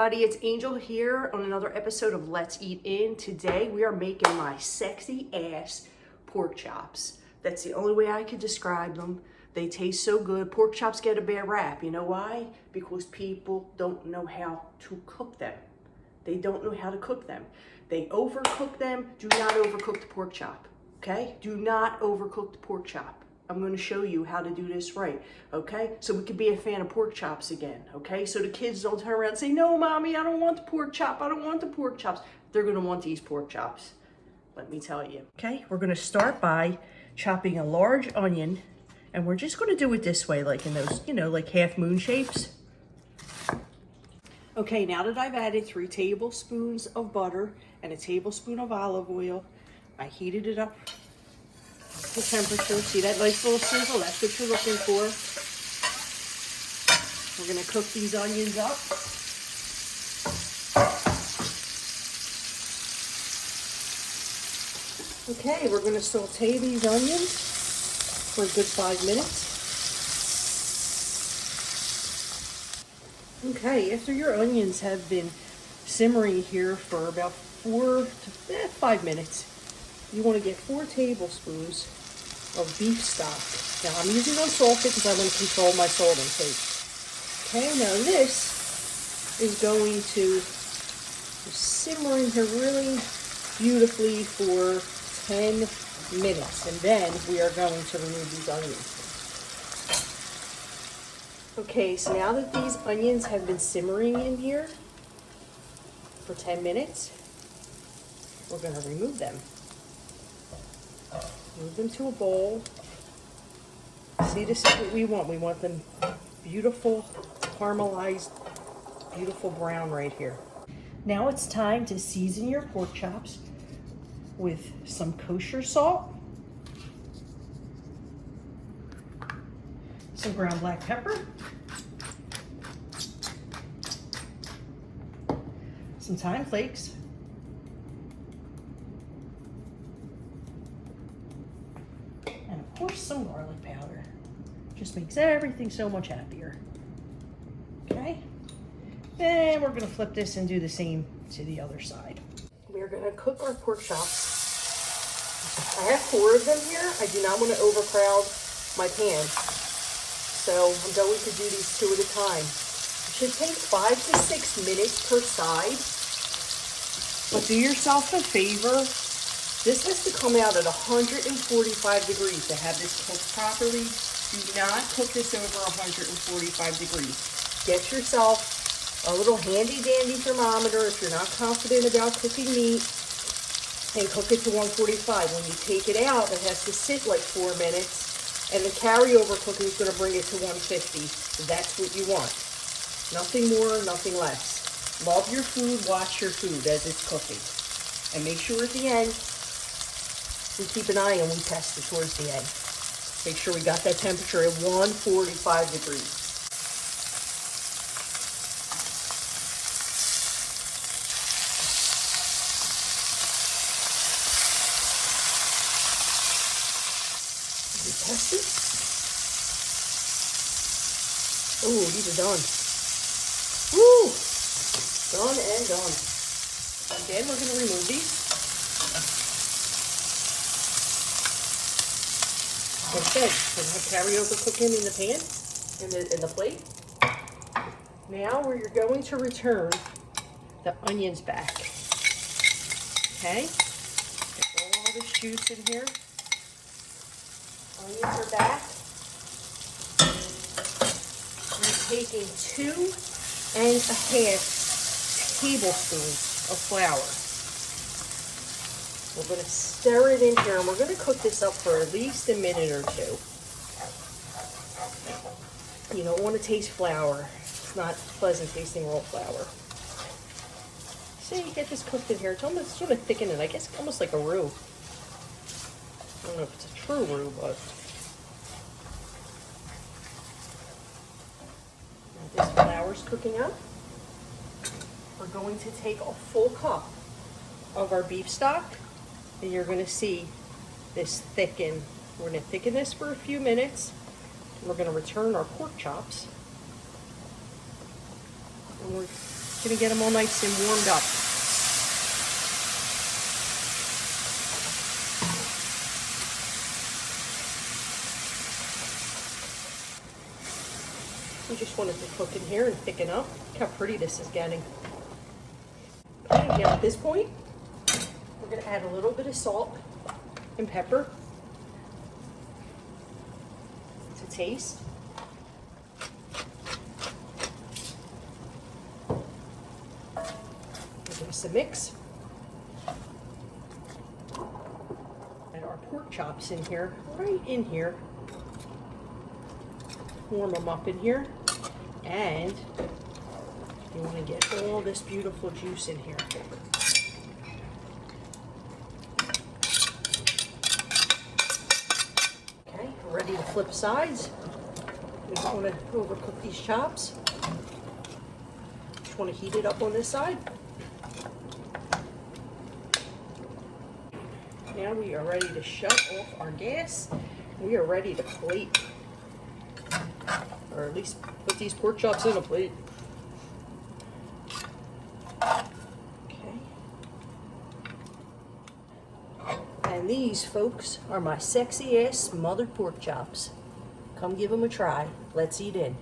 everybody, it's Angel here on another episode of Let's Eat In. Today we are making my sexy ass pork chops. That's the only way I could describe them. They taste so good. Pork chops get a bad rap. You know why? Because people don't know how to cook them. They don't know how to cook them. They overcook them. Do not overcook the pork chop, okay? Do not overcook the pork chop. I'm going to show you how to do this right, okay? So we could be a fan of pork chops again, okay? So the kids don't turn around and say, no, mommy, I don't want the pork chop. I don't want the pork chops. They're going to want these pork chops, let me tell you. Okay, we're going to start by chopping a large onion, and we're just going to do it this way, like in those, you know, like half moon shapes. Okay, now that I've added 3 tablespoons of butter and a tablespoon of olive oil, I heated it up the temperature. See that nice little sizzle? That's what you're looking for. We're going to cook these onions up. Okay, we're going to saute these onions for a good 5 minutes. Okay, after your onions have been simmering here for about 4 to 5 minutes, you want to get 4 tablespoons of beef stock. Now I'm using unsalted because I want to control my salt intake. Okay, now this is going to simmer in here really beautifully for 10 minutes, and then we are going to remove these onions. Okay, so now that these onions have been simmering in here for 10 minutes, we're going to remove them. Move them to a bowl. See, this is what we want. We want them beautiful, caramelized, beautiful brown right here. Now it's time to season your pork chops with some kosher salt, some ground black pepper, some thyme flakes, and of course some garlic powder. Just makes everything so much happier. Okay, then we're going to flip this and do the same to the other side. We're going to cook our pork chops. I have 4 of them here. I do not want to overcrowd my pan, so I'm going to do these 2 at a time. It should take 5 to 6 minutes per side, but do yourself a favor. This has to come out at 145 degrees to have this cooked properly. Do not cook this over 145 degrees. Get yourself a little handy dandy thermometer if you're not confident about cooking meat, and cook it to 145. When you take it out, it has to sit like 4 minutes, and the carryover cooking is going to bring it to 150. That's what you want. Nothing more, nothing less. Love your food, watch your food as it's cooking. And make sure at the end, we keep an eye and we test it towards the end. Make sure we got that temperature at 145 degrees. We test it. Oh, these are done. Woo! Done and done. Again, we're going to remove these. Like I said, we're going to carry over cooking in the pan, in the plate. Now we're going to return the onions back. Okay? Get all this juice in here. Onions are back. We're taking 2.5 tablespoons of flour. We're going to stir it in here, and we're going to cook this up for at least a minute or 2. You don't want to taste flour. It's not pleasant tasting raw flour. So you get this cooked in here. It's almost sort of thicken it. I guess almost like a roux. I don't know if it's a true roux, but this flour's cooking up. We're going to take a full cup of our beef stock, and you're going to see this thicken. We're going to thicken this for a few minutes. We're going to return our pork chops, and we're gonna get them all nice and warmed up. I just wanted to cook in here and thicken up. Look how pretty this is getting. Okay, now at this point, we're gonna add a little bit of salt and pepper to taste. Give us a mix. Add our pork chops in here, right in here. Warm them up in here, and you want to get all this beautiful juice in here. Okay, we're ready to flip sides. We don't want to overcook these chops. Just want to heat it up on this side. Now we are ready to shut off our gas. We are ready to plate. Or at least put these pork chops in a plate. Okay. And these, folks, are my sexy ass smothered pork chops. Come give them a try. Let's eat in.